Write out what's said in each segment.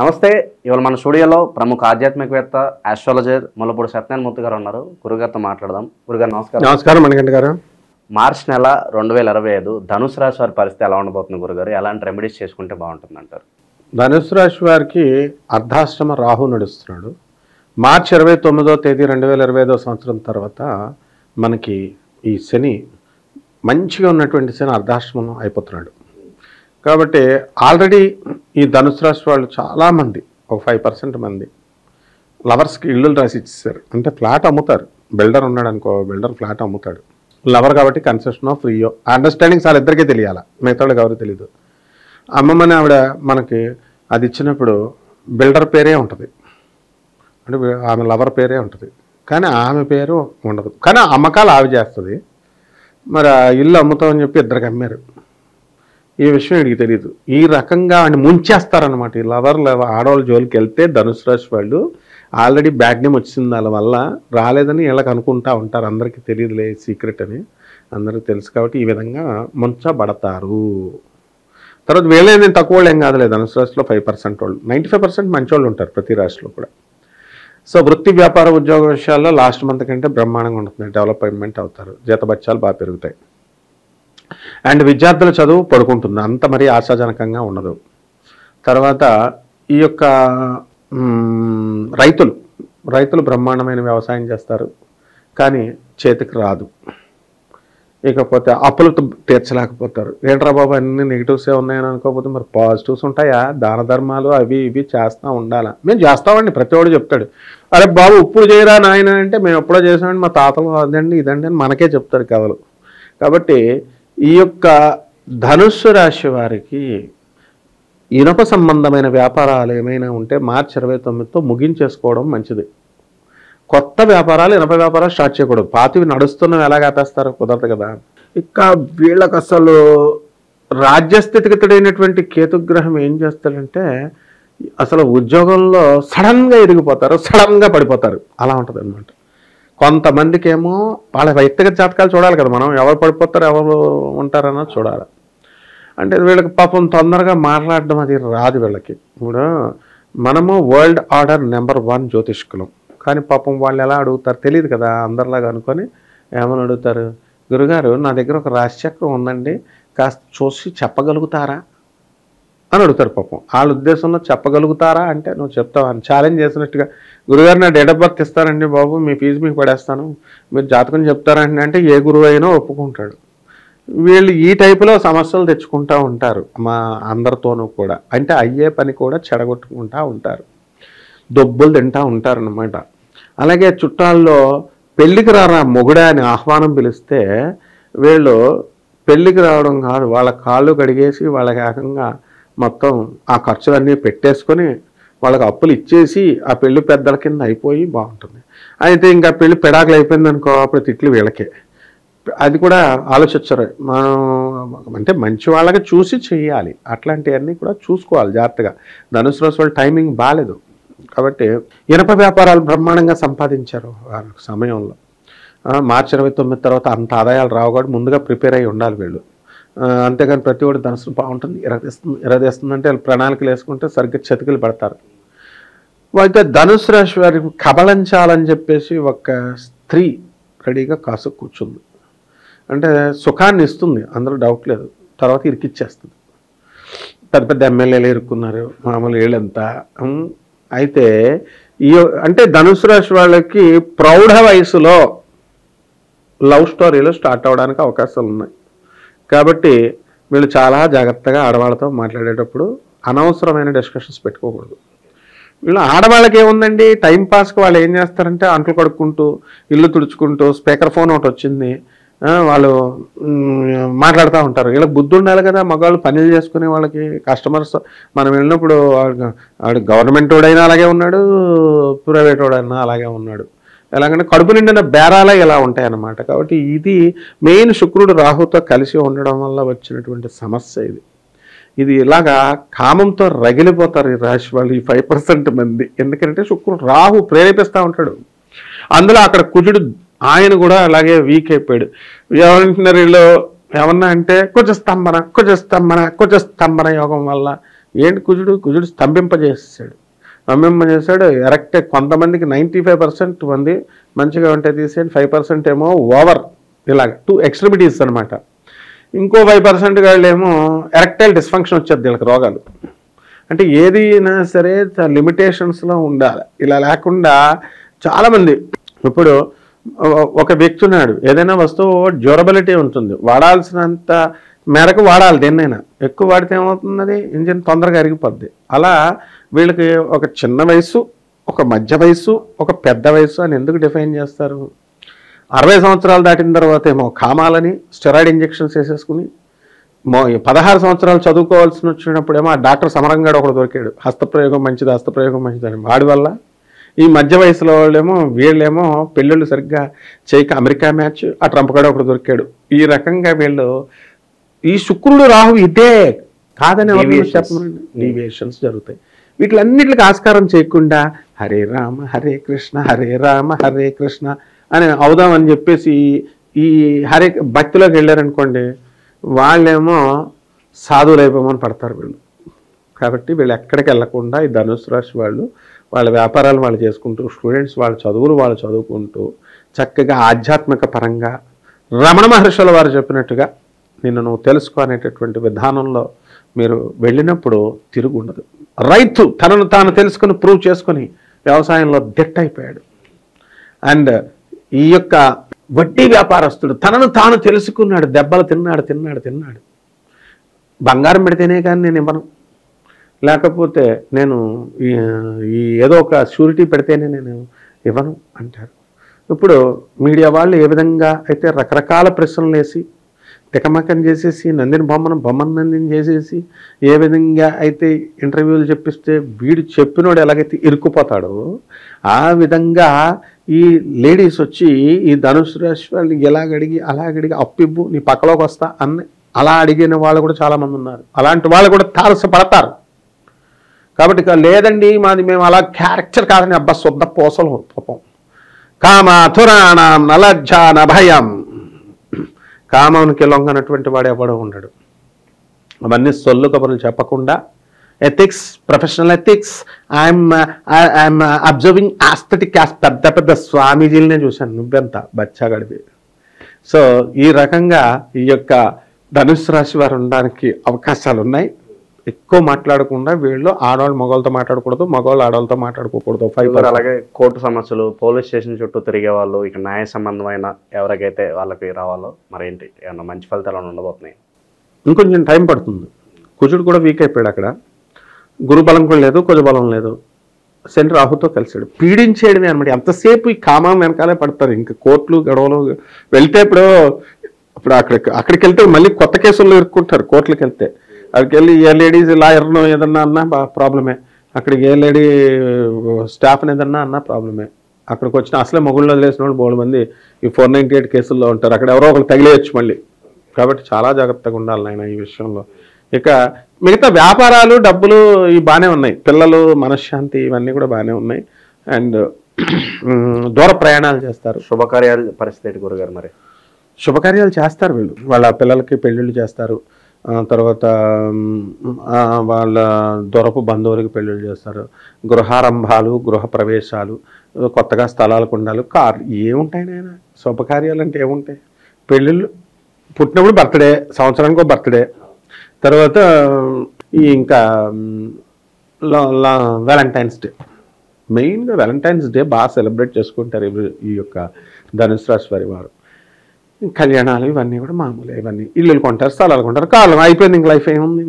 నమస్తే. ఇవాళ మన స్టూడియోలో ప్రముఖ ఆధ్యాత్మికవేత్త ఆస్ట్రాలజర్ ముల్లపూడి సత్యనారాయణ మూర్తి గారు ఉన్నారు. గురుగారితో మాట్లాడదాం. గురుగారు నమస్కారం. నమస్కారం మణికంఠ గారు. మార్చి నెల 2025 ధనుసు రాశి వారి పరిస్థితి ఎలా ఉండబోతుంది గురుగారు? ఎలాంటి రెమెడీస్ చేసుకుంటే బాగుంటుంది అంటారు? ధనుసు రాశి వారికి అర్ధాష్టమ రాహు నడుస్తున్నాడు. మార్చి 29వ తేదీ 2025 సంవత్సరం తర్వాత మనకి ఈ శని మంచిగా ఉన్నటువంటి శని అర్ధాష్టమం అయిపోతున్నాడు. కాబట్టి ఆల్రెడీ ఈ ధనుసు రాశి వాళ్ళు చాలామంది, ఒక 5% మంది లవర్స్కి ఇళ్ళు రాసి ఇచ్చేసారు. అంటే ఫ్లాట్ అమ్ముతారు. బిల్డర్ ఉన్నాడు అనుకో, బిల్డర్ ఫ్లాట్ అమ్ముతాడు. లవర్ కాబట్టి కన్సెషనో ఫ్రీయో అండర్స్టాండింగ్స్ వాళ్ళిద్దరికీ తెలియాలి, మిగతా వాళ్ళకి ఎవరు తెలియదు. అమ్మమ్మని ఆవిడ మనకి అది ఇచ్చినప్పుడు బిల్డర్ పేరే ఉంటుంది, అంటే ఆమె లవర్ పేరే ఉంటుంది, కానీ ఆమె పేరు ఉండదు. కానీ అమ్మకాలు ఆవి చేస్తుంది. మరి ఆ ఇల్లు అమ్ముతామని చెప్పి ఇద్దరికి అమ్మారు. ఈ విషయం వీడికి తెలియదు. ఈ రకంగా ఆయన ముంచేస్తారనమాట. ఈ లవర్ ఆడవాళ్ళ జోలికి వెళ్తే ధనుసు రాశి వాళ్ళు ఆల్రెడీ బ్యాడ్ నేమ్ వచ్చింది, వాళ్ళ వల్ల రాలేదని వీళ్ళకి అనుకుంటా ఉంటారు. అందరికీ తెలియదులే సీక్రెట్ అని, అందరికీ తెలుసు. కాబట్టి ఈ విధంగా ముంచబడతారు. తర్వాత వీళ్ళే నేను తక్కువ వాళ్ళు ఏం కాదులేదు. ధనుసు రాశిలో 5% వాళ్ళు, 95% మంచి వాళ్ళు ఉంటారు ప్రతి రాశిలో కూడా. సో వృత్తి వ్యాపార ఉద్యోగ విషయాల్లో లాస్ట్ మంత్ కంటే బ్రహ్మాండంగా ఉంటుంది. డెవలప్మెంట్ అవుతారు, జీతబత్యాలు బాగా పెరుగుతాయి. అండ్ విద్యార్థుల చదువు పడుకుంటుంది, అంత మరీ ఆశాజనకంగా ఉండదు. తర్వాత ఈ యొక్క రైతులు బ్రహ్మాండమైన వ్యవసాయం చేస్తారు, కానీ చేతికి రాదు. ఇకపోతే అప్పులు తీర్చలేకపోతారు. ఏంట్రా బాబు అన్ని నెగిటివ్సే ఉన్నాయని అనుకోకపోతే మరి పాజిటివ్స్ ఉంటాయా? దాన ధర్మాలు అవి ఇవి చేస్తూ ఉండాలా? మేము చేస్తామండి, ప్రతివాడు చెప్తాడు. అరే బాబు ఇప్పుడు చేయరా నాయన అంటే మేము ఎప్పుడో చేసామండి, మా తాతలు అదండి ఇదండి అని మనకే చెప్తారు కథలు. కాబట్టి ఈ యొక్క ధనుస్సు రాశి వారికి ఇనుప సంబంధమైన వ్యాపారాలు ఏమైనా ఉంటే మార్చి 29తో ముగించేసుకోవడం మంచిది. కొత్త వ్యాపారాలు, ఇనుప వ్యాపారాలు స్టార్ట్ చేయకూడదు. పాతివి నడుస్తున్నవి ఎలా ఆపేస్తారో కుదరదు కదా. ఇక వీళ్ళకి అసలు రాజ్యస్థితిగతుడైనటువంటి కేతుగ్రహం ఏం చేస్తాడంటే అసలు ఉద్యోగంలో సడన్గా ఎదిగిపోతారు, సడన్గా పడిపోతారు. అలా ఉంటుంది అనమాట. కొంతమందికి ఏమో వాళ్ళ వ్యక్తిగత జాతకాలు చూడాలి కదా మనం, ఎవరు పడిపోతారు ఎవరు ఉంటారన్నది చూడాలి. అంటే వీళ్ళకి పాపం తొందరగా మాట్లాడడం అది రాదు వీళ్ళకి. ఇప్పుడు మనము వరల్డ్ ఆర్డర్ నెంబర్ 1 జ్యోతిష్కులం, కానీ పాపం వాళ్ళు ఎలా అడుగుతారు తెలియదు కదా. అందరిలాగా అనుకొని ఏమని అడుగుతారు, గురుగారు నా దగ్గర ఒక రాశిచక్రం ఉందండి, కాస్త చూసి చెప్పగలుగుతారా అని అడుగుతారు. పాపం వాళ్ళ ఉద్దేశంలో చెప్పగలుగుతారా అంటే నువ్వు చెప్తావా అని ఛాలెంజ్ చేసినట్టుగా, గురుగారు నా డేట్ ఆఫ్ బర్త్ ఇస్తారండి బాబు, మీ ఫీజు మీకు పడేస్తాను, మీరు జాతకం చెప్తారండి అంటే ఏ గురువు అయినా ఒప్పుకుంటాడు. వీళ్ళు ఈ టైపులో సమస్యలు తెచ్చుకుంటూ ఉంటారు మా అందరితోనూ కూడా. అంటే అయ్యే పని కూడా చెడగొట్టుకుంటూ ఉంటారు, దొబ్బులు తింటూ ఉంటారనమాట. అలాగే చుట్టాల్లో పెళ్ళికి రారా మొగుడా అని ఆహ్వానం పిలిస్తే వీళ్ళు పెళ్ళికి రావడం కాదు, వాళ్ళ కాళ్ళు కడిగేసి వాళ్ళకి ఏకంగా మొత్తం ఆ ఖర్చులన్నీ పెట్టేసుకొని వాళ్ళకి అప్పులు ఇచ్చేసి ఆ పెళ్లి పెద్దల కింద అయిపోయి బాగుంటుంది. అయితే ఇంకా పెళ్లి పెడాకులు అయిపోయింది అనుకో, అప్పుడు తిట్లు వీళ్ళకే. అది కూడా ఆలోచించరు. మనం అంటే మంచి వాళ్ళకి చూసి చెయ్యాలి, అట్లాంటివన్నీ కూడా చూసుకోవాలి జాగ్రత్తగా. ధనుసు రాశి వాళ్ళ టైమింగ్ బాగాలేదు కాబట్టి ఇనప వ్యాపారాలు బ్రహ్మాండంగా సంపాదించారు ఆ సమయంలో. మార్చి 29 తర్వాత అంత ఆదాయాలు రావు కాబట్టి ముందుగా ప్రిపేర్ అయ్యి ఉండాలి వీళ్ళు. అంతేగాని ప్రతి ఒక్కటి ధనుసు బాగుంటుంది ఇరదేస్తుందంటే వాళ్ళు ప్రణాళికలు వేసుకుంటే సరిగ్గా చతికిలు పడతారు. అయితే ధనుసు రాశి వారికి కబళించాలని చెప్పేసి ఒక స్త్రీ రెడీగా కాసు కూర్చుంది. అంటే సుఖాన్ని ఇస్తుంది, అందులో డౌట్ లేదు. తర్వాత ఇరికిచ్చేస్తుంది. పెద్ద పెద్ద ఎమ్మెల్యేలు ఇరుక్కున్నారు, మామూలు ఏళ్ళంతా. అయితే ఈ అంటే ధనుసు రాశి వాళ్ళకి ప్రౌఢ వయసులో లవ్ స్టోరీలు స్టార్ట్ అవ్వడానికి అవకాశాలు ఉన్నాయి. కాబట్టి వీళ్ళు చాలా జాగ్రత్తగా ఆడవాళ్ళతో మాట్లాడేటప్పుడు అనవసరమైన డిస్కషన్స్ పెట్టుకోకూడదు. వీళ్ళు ఆడవాళ్ళకి ఏముందండి, టైంపాస్కి వాళ్ళు ఏం చేస్తారంటే అంట్లు కడుక్కుంటూ ఇల్లు తుడుచుకుంటూ స్పీకర్ ఫోన్ ఒకటి వచ్చింది, వాళ్ళు మాట్లాడుతూ ఉంటారు. వీళ్ళకి బుద్ధి ఉండాలి కదా. మగవాళ్ళు పనులు చేసుకునే వాళ్ళకి కస్టమర్స్ మనం వెళ్ళినప్పుడు వాడు గవర్నమెంట్ వాడైనా అలాగే ఉన్నాడు, ప్రైవేట్ వాడైనా అలాగే ఉన్నాడు. ఎలాగంటే కడుపు నిండిన బేరాలే ఇలా ఉంటాయి అన్నమాట. కాబట్టి ఇది మెయిన్ శుక్రుడు రాహుతో కలిసి ఉండడం వల్ల వచ్చినటువంటి సమస్య ఇది. ఇది ఇలాగా కామంతో రగిలిపోతారు ఈ రాశి వాళ్ళు, ఈ 5% మంది. ఎందుకంటే శుక్రుడు రాహు ప్రేరేపిస్తూ ఉంటాడు. అందులో అక్కడ కుజుడు ఆయన కూడా అలాగే వీక్ అయిపోయాడు. ఏమంటున్నారు వీళ్ళు ఏమన్నా అంటే కుజ స్తంభన యోగం వల్ల ఏంటి కుజుడు స్తంభింపజేసాడు. ఎరెక్టే కొంతమందికి 95% మంది మంచిగా ఉంటే తీసేయండి, 5% ఏమో ఓవర్, ఇలాగ 2 ఎక్స్ట్రిమిటీస్ అనమాట. ఇంకో 5% వాళ్ళు ఏమో ఎరెక్టైల్ డిస్ఫంక్షన్ వచ్చేది వీళ్ళకి రోగాలు. అంటే ఏదైనా సరే లిమిటేషన్స్లో ఉండాలి. ఇలా లేకుండా చాలామంది ఇప్పుడు ఒక వ్యక్తి ఉన్నాడు, ఏదైనా వస్తువు డ్యూరబిలిటీ ఉంటుంది, వాడాల్సినంత మేరకు వాడాలి. దేన్నైనా ఎక్కువ వాడితే ఏమవుతుంది, ఇంజిన్ తొందరగా అరిగిపోద్ది. అలా వీళ్ళకి ఒక చిన్న వయసు, ఒక మధ్య వయసు, ఒక పెద్ద వయసు అని ఎందుకు డిఫైన్ చేస్తారు? 60 సంవత్సరాలు దాటిన తర్వాత ఏమో కామాలని స్టెరాయిడ్ ఇంజెక్షన్స్ వేసేసుకుని 16 సంవత్సరాలు చదువుకోవాల్సి వచ్చినప్పుడేమో ఆ డాక్టర్ సమరంగాడు ఒకడు దొరికాడు, హస్తప్రయోగం మంచిదని. వాడి వల్ల ఈ మధ్య వయసులో వీళ్ళేమో పెళ్ళిళ్ళు సరిగ్గా చేయక అమెరికా మ్యాచ్, ఆ ట్రంప్ గాడు ఒకడు దొరికాడు. ఈ రకంగా వీళ్ళు ఈ శుక్రుడు రాహు ఇదే కాదని చెప్పండి, డీవియేషన్స్ జరుగుతాయి. వీటిలన్నిటికి ఆస్కారం చేయకుండా హరే రామ హరే కృష్ణ హరే రామ హరే కృష్ణ అని అవుదామని చెప్పేసి ఈ హరే భక్తిలోకి వెళ్ళారనుకోండి, వాళ్ళేమో సాధువులు అయిపోమని పడతారు వీళ్ళు. కాబట్టి వీళ్ళు ఎక్కడికి వెళ్ళకుండా ఈ ధనుసు రాశి వాళ్ళు వాళ్ళ వ్యాపారాలు వాళ్ళు చేసుకుంటూ, స్టూడెంట్స్ వాళ్ళ చదువులు వాళ్ళు చదువుకుంటూ చక్కగా ఆధ్యాత్మిక పరంగా రమణ మహర్షుల వారు చెప్పినట్టుగా నిన్ను నువ్వు తెలుసుకో అనేటటువంటి విధానంలో మీరు వెళ్ళినప్పుడు తిరుగు ఉండదు. రైతు తనను తాను తెలుసుకుని ప్రూవ్ చేసుకుని వ్యవసాయంలో దిట్ట అయిపోయాడు. అండ్ ఈ యొక్క వడ్డీ వ్యాపారస్తుడు తనను తాను తెలుసుకున్నాడు, దెబ్బలు తిన్నాడు. బంగారం పెడితేనే కానీ నేను ఇవ్వను, లేకపోతే నేను ఈ ఏదో ఒక షూరిటీ పెడితేనే నేను ఇవ్వను అంటారు. ఇప్పుడు మీడియా వాళ్ళు ఏ విధంగా అయితే రకరకాల ప్రశ్నలు వేసి తికమకం చేసేసి బొమ్మను నందిని చేసేసి ఏ విధంగా అయితే ఇంటర్వ్యూలు చెప్పిస్తే వీడు చెప్పినోడు ఎలాగైతే ఇరుక్కుపోతాడో ఆ విధంగా ఈ లేడీస్ వచ్చి ఈ ధనుసు రాశి వాళ్ళు అలాగడిగి అప్పివ్వు నీ పక్కలోకి వస్తా అన్న అలా అడిగిన వాళ్ళు కూడా చాలామంది ఉన్నారు. అలాంటి వాళ్ళు కూడా తారసపడతారు. కాబట్టి లేదండి మాది మేము అలా క్యారెక్టర్ కాదని అబ్బా శుద్ధ పోసలు పాపం. కామాతురాణం నలజ్జా నభయం, కామానికి లొంగనటువంటి వాడు ఎవడో ఉండడు. అవన్నీ సొల్లు కబుర్లు చెప్పకుండా ethics, professional ethics, I'm observing aesthetic పెద్ద స్వామీజీలనే చూశాను, నువ్వెంత బచ్చా గడిపి. సో ఈ రకంగా ఈ యొక్క ధనుసు రాశి వారు ఉండడానికి అవకాశాలు ఉన్నాయి. ఎక్కువ మాట్లాడకుండా వీళ్ళు ఆడవాళ్ళు మగవాళ్ళతో మాట్లాడకూడదు, మగవాళ్ళు ఆడవాళ్ళతో మాట్లాడుకోకూడదు. అలాగే కోర్టు సమస్యలు, పోలీస్ స్టేషన్ చుట్టూ తిరిగే వాళ్ళు, ఇక న్యాయ సంబంధమైన ఎవరికైతే వాళ్ళకి రావాలో మరేంటి ఏమన్నా మంచి ఫలితాలు ఉండబోతున్నాయి? ఇంకొంచెం టైం పడుతుంది. కుజుడు కూడా వీక్ అయిపోయాడు. అక్కడ గురుబలం కూడా లేదు, కుజబలం లేదు. శని రాహుతో కలిసాడు, పీడించేయడమే అనమాట. ఎంతసేపు ఈ కామం వెనకాలే పడతారు. ఇంకా కోర్టులు గొడవలు వెళ్తే ఇప్పుడు అక్కడికి వెళ్తే మళ్ళీ కొత్త కేసుల్లో ఇరుక్కుంటారు. కోర్టులకు వెళ్తే అక్కడికి వెళ్ళి ఏ లేడీస్ లాయర్ను ఏదన్నా అన్నా ప్రాబ్లమే, అక్కడికి ఏ లేడీ స్టాఫ్ని ఏదన్నా అన్నా ప్రాబ్లమే. అక్కడికి వచ్చిన అసలే మొగుళ్ళు వదిలేసిన వాళ్ళు 3 మంది ఈ 498 కేసుల్లో ఉంటారు. అక్కడ ఎవరో ఒకరు తగిలేయచ్చు మళ్ళీ. కాబట్టి చాలా జాగ్రత్తగా ఉండాలి నాయన ఈ విషయంలో. ఇక మిగతా వ్యాపారాలు, డబ్బులు ఇవి బాగానే ఉన్నాయి. పిల్లలు, మనశ్శాంతి ఇవన్నీ కూడా బాగానే ఉన్నాయి. అండ్ దూర ప్రయాణాలు చేస్తారు. శుభకార్యాలు పరిస్థితి గురుగారు మరి? శుభకార్యాలు చేస్తారు వీళ్ళు. వాళ్ళ పిల్లలకి పెళ్ళిళ్ళు చేస్తారు, తర్వాత వాళ్ళ దూరపు బంధువులకి పెళ్ళిళ్ళు చేస్తారు, గృహారంభాలు, గృహ ప్రవేశాలు, కొత్తగా స్థలాలకు ఉండాలి, కార్లు ఏముంటాయి నాయన. శుభకార్యాలు అంటే ఏముంటాయి? పెళ్ళిళ్ళు, పుట్టినప్పుడు బర్త్డే, సంవత్సరానికి ఒక బర్త్డే, తర్వాత ఇంకా వ్యాలంటైన్స్ డే. మెయిన్గా వ్యాలంటైన్స్ డే బాగా సెలబ్రేట్ చేసుకుంటారు ఈ యొక్క ధనుసు రాశి వారి వారు. కళ్యాణాలు ఇవన్నీ కూడా మామూలే. ఇవన్నీ ఇల్లులు కొంటారు, స్థలాలు కొంటారు, కాలం అయిపోయింది, ఇంక లైఫ్ ఏముంది.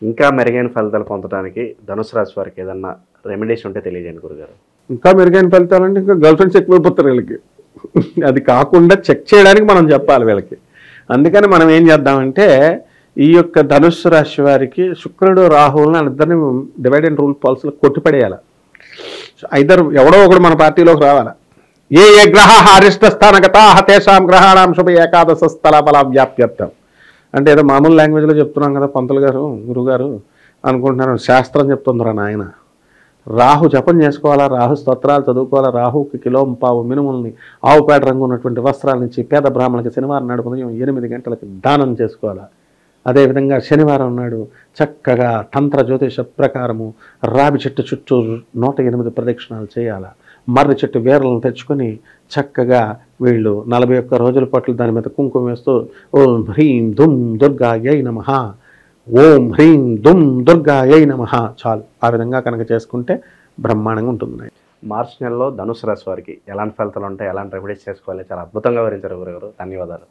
ఇంకా మెరుగైన ఫలితాలు పొందడానికి ధనుసు రాశి వారికి ఏదన్నా రెమెడీస్ ఉంటే తెలియజేయండి గురుగారు. ఇంకా మెరుగైన ఫలితాలంటే ఇంకా గర్ల్ ఫ్రెండ్స్ ఎక్కువైపోతారు వీళ్ళకి. అది కాకుండా చెక్ చేయడానికి మనం చెప్పాలి వీళ్ళకి. అందుకని మనం ఏం చేద్దామంటే ఈ యొక్క ధనుస్సు రాశి వారికి శుక్రుడు రాహువులను ఇద్దరిని డివైడ్ అండ్ రూల్ పాలసీలో కొట్టిపడేయాలి. ఐదర్ ఎవడో ఒకడు మన పార్టీలోకి రావాలి. ఏ గ్రహ అరిష్ట స్థానగత తేషాం గ్రహాణం శుభ ఏకాదశ స్థల బల వ్యాప్యర్థం అంటే ఏదో మామూలు లాంగ్వేజ్లో చెప్తున్నాం కదా పంతులు గారు, గురుగారు అనుకుంటున్నారు. శాస్త్రం చెప్తుందిరా నాయన. రాహు జపం చేసుకోవాలా, రాహు స్తోత్రాలు చదువుకోవాలా, రాహుకి కిలో పావు మినుముల్ని ఆవుపేట రంగు ఉన్నటువంటి వస్త్రాల నుంచి పేద బ్రాహ్మణులకి శనివారం నాడు ఉదయం 8 గంటలకి దానం చేసుకోవాలా. అదేవిధంగా శనివారం నాడు చక్కగా తంత్ర జ్యోతిష ప్రకారము రావి చెట్టు చుట్టూ 108 ప్రదక్షిణాలు చేయాలి. మర్రి చెట్టు వేర్లను తెచ్చుకొని చక్కగా వీళ్ళు 41 రోజుల పాటు దాని మీద కుంకుమ వేస్తూ ఓం హ్రీం దుమ్ దుర్గాయై నమః, ఓం హ్రీం దుమ్ దుర్గాయై నమః చాలు. ఆ విధంగా కనుక చేసుకుంటే బ్రహ్మాండంగా ఉంటుంది. మార్చి నెలలో ధనుసు రాశి వారికి ఎలాంటి ఫలితాలు ఉంటాయి, ఎలాంటి రెమెడీస్ చేసుకోవాలి, చాలా అద్భుతంగా వివరించారు గురుగారు. ధన్యవాదాలు.